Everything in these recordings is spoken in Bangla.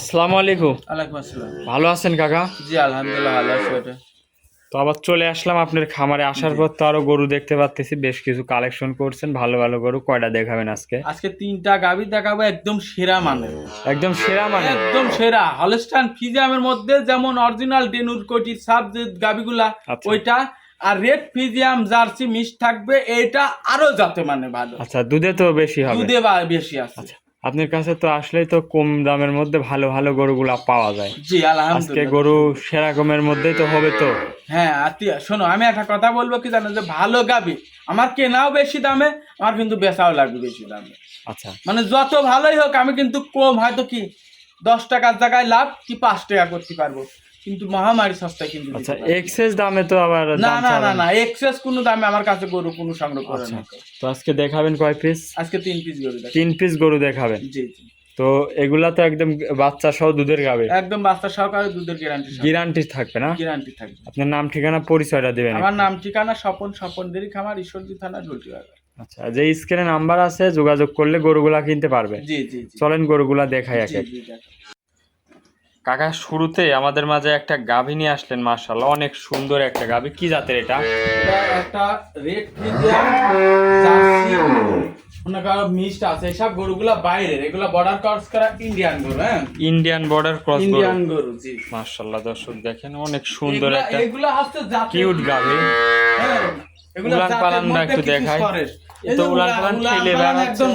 আসসালামু আলাইকুম। ওয়ালাইকুম আসসালাম। ভালো আছেন কাকা? জি আলহামদুলিল্লাহ ভালো আছি বেটা। তো আবার চলে আসলাম আপনার খামারে। আসার পর তো আরো গরু দেখতে পাচ্ছি, বেশ কিছু কালেকশন করছেন, ভালো ভালো গরু। কয়টা দেখাবেন আজকে? আজকে তিনটা গাভী দেখাবো একদম সেরা মানের, একদম সেরা মানে? একদম সেরা হলস্টাইন ফ্রিজিয়ামের মধ্যে যেমন অরিজিনাল ডেনুর কোটি সাব যে গাভীগুলা আচ্ছা। ওইটা, আর রেড ফ্রিজিয়াম জার্সি মিক্স থাকবে, এইটা আরো যাতে মানে ভালো। আচ্ছা, দুধে তো বেশি হবে? দুধে বেশি আছে। আচ্ছা, আপনার কাছে তো আসলেই তো কম দামের মধ্যে ভালো ভালো গরুগুলা পাওয়া যায়। জি আজকে আলহামদুলিল্লাহ। গরু সেরকমের মধ্যেই তো হবে তো? হ্যাঁ আত্মীয় শোনো, আমি একটা কথা বলবো কি জানো, যে ভালো গাভী আমার কেনাও বেশি দামে, আমার কিন্তু বেচাও লাগবে বেশি দামে। আচ্ছা, মানে যত ভালোই হোক আমি কিন্তু কম, হয়তো কি 10 টাকার জায়গায় লাভ কি 5 টাকা করতে পারবো, কিন্তু মহামারী সস্তায় কিন্তু দিতে আচ্ছা, পারবো। এক্সেস দামে তো আবার না দাম না না চাবেন? না, এক্সেস কোনো দামে আমার কাছে গরু কোনো সংগ্রহ করে আচ্ছা, না। তো আজকে দেখাবেন কয় পিস? আজকে 3 পিস গরু দেখাবো। 3 পিস গরু দেখাবেন? জি জি, তো এগুলা তো একদম বাচ্চা সহ দুধের গাবে? একদম বাচ্চা সহকারে দুধের গ্যারান্টি গ্যারান্টি থাকবে না? গ্যারান্টি থাকবে। আপনার নাম ঠিকানা পরিচয়টা দিবেন? আমার নাম ঠিকানা স্বপন দেরি খামার, ঈশ্বরদী থানা, জলটি বাজার। আচ্ছা, যে স্ক্রিনে নাম্বার আছে, যোগাযোগ করলে গরুগুলা কিনতে পারবে। জি জি জি, চলেন গরুগুলা দেখাই এক জি এক। জি দেখো। কাকা, শুরুতে আমাদের মাঝে একটা গাভী নিয়ে আসলেন, মাশাআল্লাহ অনেক সুন্দর একটা গাভী। কি জাতের এটা? এটা একটা রেড ফ্রিজিয়াম জার্সি, মনে করো মিক্সড আছে। এসব গরুগুলা বাইরের, এগুলা বর্ডার ক্রস করা ইন্ডিয়ান গরু। হ্যাঁ, ইন্ডিয়ান বর্ডার ক্রস গরু। ইন্ডিয়ান গরু, জি মাশাআল্লাহ, দর্শক দেখেন অনেক সুন্দর একটা এগুলা হচ্ছে জাতের কিউট গাভী। হ্যাঁ, এগুলা উলান জাতের পালানটা মধ্যে একটু কিছু দেখাই। সরেস। এ এই তো যে উলান পালান ঠেলে বেড়াচ্ছে। একদম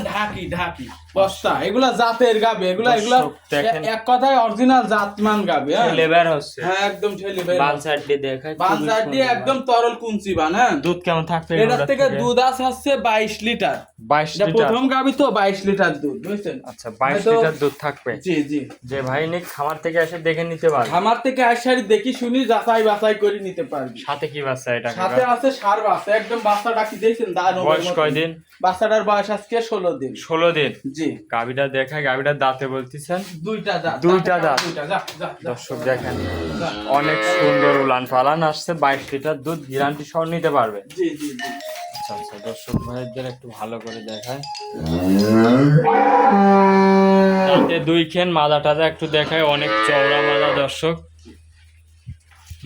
ঢাকি বস্তা, এগুলা জাতের গাবে, এগুলা দর্শক দেখেন। এক কথায় অরিজিনাল জাতমান গাবে। হ্যাঁ, ঠেলে বের হচ্ছে। হ্যাঁ একদম ঠেলে বের। বাল সাইড দিয়ে দেখাই, বান খুবই সাইড দিয়ে সুন্দর একদম তরল কুঞ্চি বান। হ্যাঁ, দুধ কেমন থাকবে এটার থেকে দুধ আছে 22 লিটার। 22 এটা লিটার? প্রথম গাবি তো 22 লিটার দুধ, বুঝছেন? আচ্ছা, 22 হয়তো- লিটার দুধ থাকবে। জি জি, যে ভাই নিক খামার থেকে এসে দেখে নিতে পারবে। আমার থেকে আইসারি দেখি শুনি যাচাই বাছাই করে নিতে পারবি। সাথে কি বাচ্চা এটা? সাথে আছে সার বাচ্চা, একদম বাচ্চাটা কি দেখছেন দারুণ। বয়স কয়দিন? বাচ্চাটার বয়স আজকে 16 দিন। 16 দিন? জি, গাবিটা দেখায়, গাবিটার দাঁতে বলতেছেন দুইটা দাঁত। দুইটা দাঁত। যা। দর্শক দেখেন অনেক সুন্দর উলান পালান আসছে, 22 লিটার দুধ গ্যারান্টি সহ নিতে পারবে। জি জি জি, আচ্ছা আচ্ছা, দর্শক ভাইদের একটু ভালো করে দেখায়। দাঁতে দুই খেন, মাজা টাজা একটু দেখায়, অনেক চওড়া মাজা। দর্শক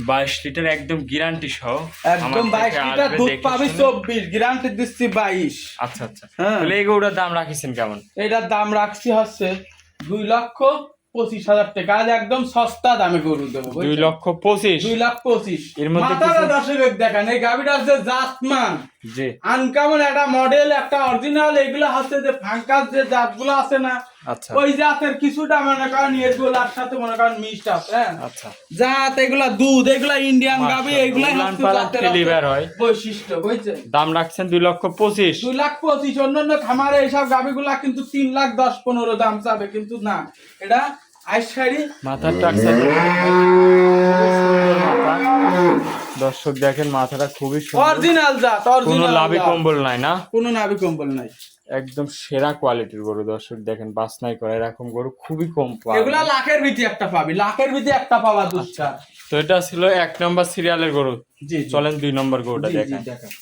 22 লিটার একদম গ্যারান্টি সহ। একদম 22 লিটার দুধ পাবি, 24 গ্যারান্টি দিচ্ছি 22। আচ্ছা আচ্ছা, হ্যাঁ। তাহলে এই গরুটার দাম রাখিছেন কেমন? এটার দাম রাখছি হচ্ছে 2,25,000 টাকা। আজ একদম সস্তা দামে গরু দেবো। 2,25,000? 2,25,000 এর মধ্যে মাথাটা কিছু- দর্শক দেখেন, এই গাভিটার যে জাতমান, জি। আনকমন একটা মডেল, একটা অরিজিনাল। এগুলো হচ্ছে যে ফাঙ্কাস যে জাতগুলো আছে না, আচ্ছা ওই জাতের কিছুটা মনে করেন এগুলার সাথে মনে করেন মিক্সড আছে। হ্যাঁ, আচ্ছা, জাত এগুলা দুধ, এগুলা ইন্ডিয়ান গাভি, এগুলাই উলান হচ্ছে পালান জাতের ডেলিভার হয়। বৈশিষ্ট্য, বুঝছেন? দাম রাখছেন 2,25,000? 2,25,000। অন্যান্য খামারে এইসব গাভিগুলা কিন্তু 3,10,15 দাম চাবে, কিন্তু না, এটা আইসারি মাথার টাকসা দর্শক দেখেন, মাথাটা খুবই সুন্দর। অরিজিনাল জাত, কোনো অরিজিনাল লাভি কম্বল নাই না? কোনো নাভি কম্বল নাই। একদম সেরা কোয়ালিটির গরু। দর্শক দেখেন, বাছনাই করে এরকম গরু খুবই কম পাওয়া যায়। এগুলা লাখের ভিতরে একটা পাবি, লাখের ভিতরে একটা পাওয়া দুষ্টা। তো এটা ছিল 1 নম্বর সিরিয়ালের গরু। জি চলেন 2 নম্বর গরুটা জি, জি, দেখেন। দেখান।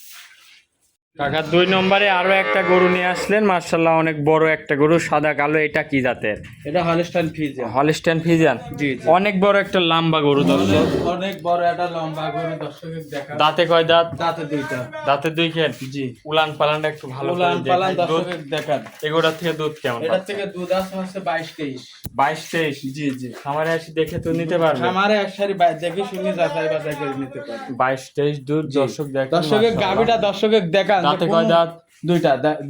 কাকা, 2 নম্বরে আরো একটা গরু নিয়ে আসলেন, মাশাআল্লাহ অনেক বড় একটা গরু, সাদা কালো। এটা কি জাতের? এটা হলস্টাইন ফ্রিজিয়ান। Holstein Friesian? জি জি, অনেক বড় একটা লম্বা গরু। দর্শক অনেক বড় একটা লম্বা গরু, দর্শকের দেখা। দাঁতে কয় দাঁত? দাঁতে দুইটা। দাঁতে 2 খেন? জি, উলান পালানটা একটু ভালো করে উলান পালান দেখাই। দুধ দর্শকের দেখান। এগুলোর থেকে দুধ কেমন? এটার থেকে দুধ আছে হচ্ছে 22-23। 22-23? জি জি, খামারে এসে দেখে তো নিতে পারবে? আমারে একসারি দেখে শুনে যাচাই বাছাই করে নিতে পারবে। 22-23 দুধ। দর্শক দেখেন, দর্শকের গাভিটা দর্শকের দেখান। দাঁতে কয় দাঁত?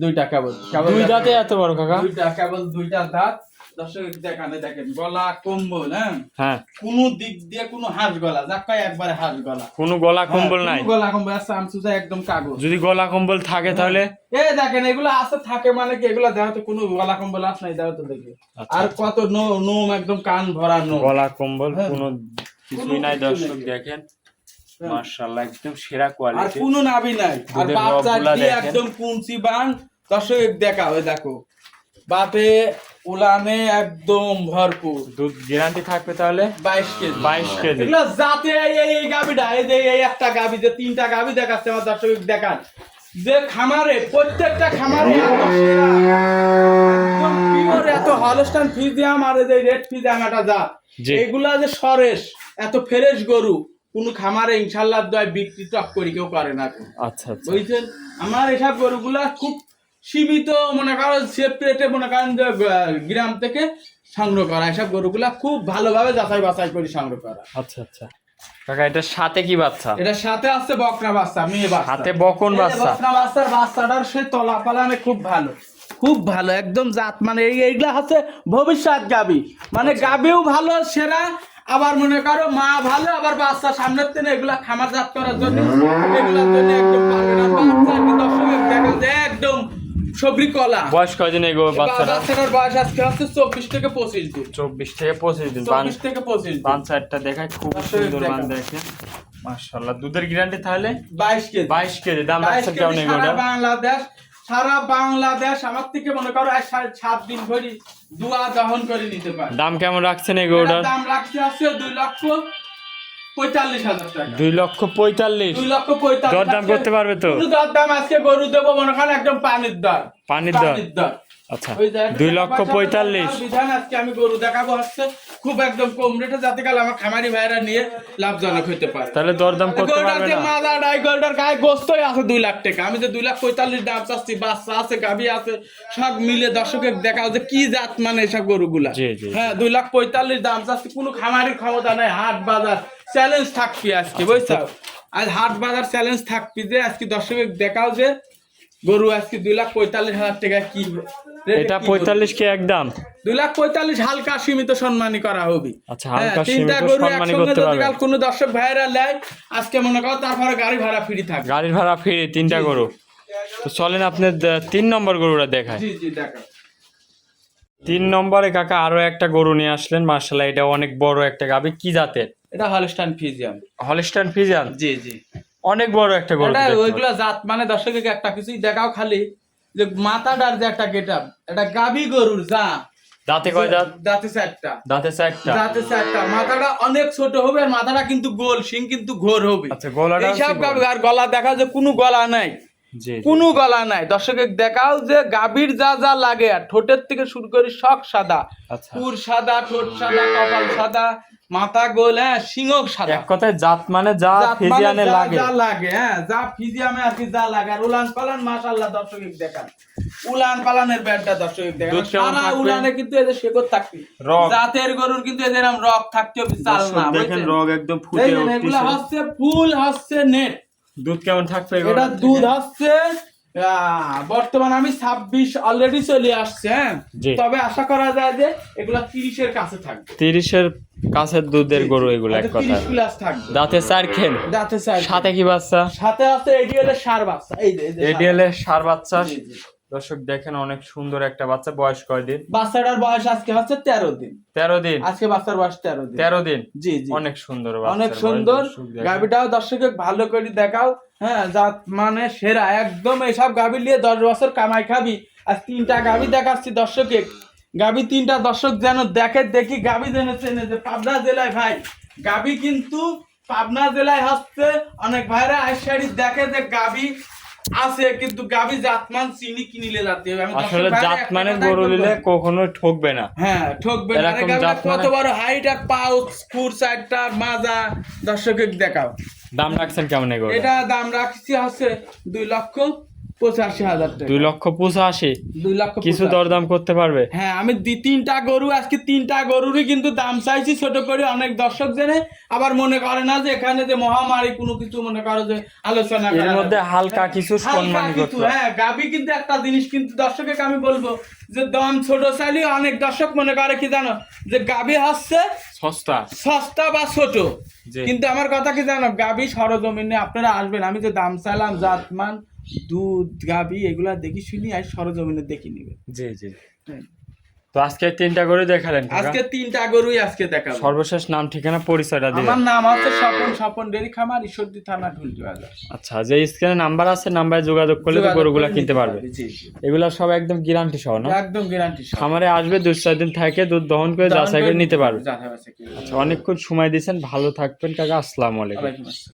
দুইটা কেবল। দুই দাঁতে এত বড় কাকা? দুইটা কেবল, দুইটা দাঁত। দর্শকের দেখানে দেখেন, গলা কম্বল। হ্যাঁ, হ্যাঁ, কোনো দিক দিয়ে কোনো হাঁস গলা, যাক কয় একবারে হাঁস গলা। কোনো গলা কম্বল নাই? কোনো গলা কম্বল আছে, আমসুজা একদম কাগজ। যদি গলা কম্বল থাকে তাহলে? এই দেখেন, এগুলো আছে থাকে মানে কি, এগুলো দেখো তো কোনো গলা কম্বল আছে নাই, দেখো তো দেখে। আচ্ছা, আর কত নোম, একদম কান ভরা নোম। গলা কম্বল হ্যাঁ। কোনো কিছুই নাই। দর্শক দেখেন, মাশাআল্লাহ একদম সেরা আর কোয়ালিটি। কোনো নাভি নাই। আর দুধের বাচ্চা রগগুলা দিয়ে দেখেন। একদম কুঞ্চি বান। দর্শক দেখা, ওই দেখো বাপে উলানে একদম ভরপুর। দুধ গ্যারান্টি থাকবে তাহলে? 22 কেজি। 22 কেজি? এগুলো জাতে এই গাবিটা, এই যে এই একটা গাবি, যে 3টা গাবি দেখাচ্ছে আমার দর্শক দেখান, যে খামারে প্রত্যেকটা খামারে একদম সেরা, একদম পিওর এত হলস্টাইন ফ্রিজিয়াম আর এই যে রেড ফ্রিজিয়াম এটা জাত, জি। এগুলা যে সরেশ এত ফ্রেশ গরু কোন খামারে ইনশাআল্লাহ দয় বিক্রি টক করি কেউ করে না। আচ্ছা আচ্ছা বুঝছেন, আমার এসব গরুগুলা খুব সীমিত মনে করো সেপারেটে মনে করেন যে গ্রাম থেকে সংগ্রহ করা, এসব গরুগুলা খুব ভালোভাবে যাচাই বাছাই করে সংগ্রহ করা। আচ্ছা আচ্ছা কাকা, এটার সাথে কি বাচ্চা? এটার সাথে আছে বকনা বাচ্চা, মেয়ে বাচ্চা। হাতে বকন এই যে বাচ্চা। বকনা বাচ্চার বাচ্চাটার সে তলা পালানে খুব ভালো, খুব ভালো একদম জাত, মানে এইগুলা হচ্ছে ভবিষ্যৎ গাবি, মানে গাবিও ভালো সেরা, আবার মনে করো মা ভালো, আবার বাচ্চা সামনের থেকে এগুলা খামার জাত করার জন্য এগুলার জন্য একদম ভালো। এরা বাচ্চা কি দর্শক দেখা যায় একদম সবরি কলা। বয়স কয়দিন এগো বাচ্চাটা? বাচ্চাটার বয়স আজকে হচ্ছে 24 থেকে 25 দিন। 24 থেকে 25 দিন। 24 থেকে 25 দিন। বান সাইডটা দেখায় খুব সুন্দর বান দেখেন মাশাআল্লাহ। দুধের গ্যারান্টি তাহলে 22 কেজি। 22 কেজি। দাম রাখছেন কেমন এগোটা? সারা বাংলাদেশ আমার থেকে মনে করো 7 দিন ধরে দুয়া দহন করে নিতে পারে। দাম কেমন রাখছেন এগোটার? দাম রাখতে আছে 2,45,000 টাকা। 2,45,000। 2,45,000 দরদাম করতে পারবে তো? কোনো দরদাম আজকে গরু দেবো মনে করেন একদম পানির দর। পানির দর। আচ্ছা, ওই যে 2,45,000। বিধান আজকে আমি গরু দেখাবো হচ্ছে খুব একদম কম রেটে, যাতে কাল আমার খামারি ভাইরা নিয়ে লাভজনক হতে পারে। তাহলে দরদাম করতে পারবে না? মাদা ডাই গোল্ডার গায়ে গোস্তই আছে 2 লাখ টাকা, আমি যে 2,45,000 দাম চাচ্ছি, বাচ্চা আছে গাভী আছে সব মিলে দর্শকের দেখাও যে কি জাত মানে এসব গরুগুলা। জি জি। হ্যাঁ 2,45,000 দাম চাচ্ছি, কোনো খামারির ক্ষমতা নাই। হাট বাজার চ্যালেঞ্জ থাকবি আজকে, বুঝছো? আজ হাট বাজার চ্যালেঞ্জ থাকবি যে আজকে দর্শকের দেখাও যে গরু আজকে 2,45,000 টাকা কি এটা 45 কে একদম? 2,45,000 হালকা সীমিত সম্মানী করা হবে। আচ্ছা, হালকা সীমিত তিনটা গরু সম্মানী একসঙ্গে করতে যদি পারবে। কাল কোনো দর্শক ভাইরা নেয় আজকে মনে করো তারপরে গাড়ি ভাড়া ফ্রি থাকবে। গাড়ির ভাড়া ফ্রি, 3টা গরু। তো চলেন আপনার 3 নম্বর গরুটা দেখায়। জি জি দেখো। 3 নম্বরে কাকা আরো একটা গরু নিয়ে আসলেন মাশাআল্লাহ। এটা অনেক বড় একটা গাভী, কি জাতের? এটা হলস্টাইন ফ্রিজিয়ান। Holstein Friesian. জি জি। অনেক বড় একটা গরু। এটা ওইগুলা জাত মানে দর্শককে একটা কিছুই দেখাও খালি যে মাথাটার যে একটা গেটআপ, এটা গাভী গরুর যা। দাঁতে কয় দাঁত? দাঁতে 4টা। দাঁতে 4টা। দাঁতে 4টা। মাথাটা অনেক ছোট হবে আর মাথাটা কিন্তু গোল, শিং কিন্তু ঘোর হবে। আচ্ছা, গলাটা এইসব গাভী আর গলা দেখা যে কোনো গলা নাই, জি কোনো গলা নাই। দর্শকে দেখাও যে গাভীর যা যা লাগে, আর ঠোঁটের থেকে শুরু করে শখ সাদা, আচ্ছা। পুর সাদা, ঠোঁট সাদা, কপাল সাদা, মাথা গোল, হ্যাঁ সিংহ সাদা। এক কথায় জাত মানে যা জাত মানে ফিজিয়ানে যা লাগে। যা লাগে, হ্যাঁ যা ফিজিয়ামে আর কি যা লাগে। আর উলান পালান মাশাআল্লাহ দর্শকে দেখান, উলান পালানের ব্যাটটা দর্শকে দেখান। দুধ কেমন সারা থাকবে? উলানে কিন্তু এদের শেকড় থাকবে, রগ। জাতের গরুর কিন্তু এদের নাম রগ থাকতে হবে, চাল না। দেখেন রগ একদম ফুটে বুঝছেন? এগুলা উঠছে। হচ্ছে ফুল হচ্ছে নেট। দুধ কেমন থাকবে এটা এগুলোর দুধ থেকে? হচ্ছে বর্তমান আমি 26 অলরেডি চলে আসছে, হ্যাঁ জি। তবে আশা করা যায় যে এগুলা 30-এর কাছে থাকবে। 30-এর কাছের দুধের গরু এগুলো এক কথা। 30 প্লাস থাকবে। দাঁতে 4 খেন। দাঁতে 4। সাথে কি বাচ্চা? সাথে আছে এডিএল এর সার বাচ্চা। এই যে এডিএল এর সার বাচ্চা। জি, জি। দর্শক দেখেন অনেক সুন্দর একটা বাচ্চা। বয়স কয় দিন? বাচ্চাটার বয়স আজকে হচ্ছে 13 দিন। 13 দিন। আজকে বাচ্চার বয়স 13 দিন। 13 দিন। জি জি। অনেক সুন্দর বাচ্চা। অনেক সুন্দর। গাবিটাও দর্শকে ভালো করে দেখাও, হ্যাঁ জাত মানে সেরা একদম। এসব গাবি নিয়ে 10 বছর কামাই খাবি। আজ 3টা গাবি দেখাচ্ছি দর্শকে। গাবি 3টা দর্শক যেন দেখে, দেখি গাবি যেন চেনে যে পাবনা জেলায় ভাই গাবি কিন্তু পাবনা জেলায় হচ্ছে অনেক ভাইরা আইসারি দেখে যে গাবি আছে, কিন্তু গাবি জাতমান চিনি কিনিলে যাতে হবে। আমি আসলে জাতমানের গরু নিলে কখনো ঠকবে না। হ্যাঁ ঠকবে না। এরকম গাবিটা জাতমানের- কত বড় হাইট আর পাউচ খুর সাইডটা মাজা দর্শকে দেখাও। দাম রাখছেন কেমন এগুলো? এটা দাম রাখছি হচ্ছে 2,85,000 টাকা। 2,85,000। 2,85,000 কিছু দরদাম করতে পারবে? হ্যাঁ আমি 3টা গরু আজকে 3টা গরুরই কিন্তু দাম চাইছি ছোট করে। অনেক দর্শক জেনে আবার মনে করে না যে এখানে যে মহামারী কোনো কিছু মনে করো যে আলোচনা এর করা মধ্যে যাবে। হালকা কিছু হালকা সম্মানী কিছু, করতে হবে। হ্যাঁ গাবি কিন্তু একটা জিনিস কিন্তু দর্শককে আমি বলবো যে দাম ছোট চাইলে অনেক দর্শক মনে করে কি জানো যে গাবি হচ্ছে সস্তা। সস্তা বা ছোট, জি। কিন্তু আমার কথা কি জানো গাবি সরজমিনে আপনারা আসবেন, আমি যে দাম চাইলাম জাতমান দুধ গাবি এগুলা দেখি শুনি আর সরজমিনে দেখি নিবে। জি জি। তো আজকে 3টা গরু দেখালেন কাকা? আজকে 3টা গরুই আজকে দেখাবো। সর্বশেষ নাম ঠিকানা পরিচয়টা দিবেন। আমার নাম হচ্ছে স্বপন ডেরি খামার, ঈশ্বরদী থানা, ঢুলটি বাজার। আচ্ছা, যে স্ক্রিনে নাম্বার আছে নাম্বারে যোগাযোগ করলে তো গরুগুলা কিনতে পারবে। জি জি এগুলা সব একদম গ্যারান্টি সহ না? একদম গ্যারান্টি। খামারে আসবে 2-4 দিন থাকে দুধ দহন করে যাচাই করে নিতে পারবে। যাচাই বাছাই করে। আচ্ছা, অনেকক্ষণ সময় দিয়েছেন, ভালো থাকবেন কাকা। আসসালামু আলাইকুম। ওয়ালাইকুম আসসালাম।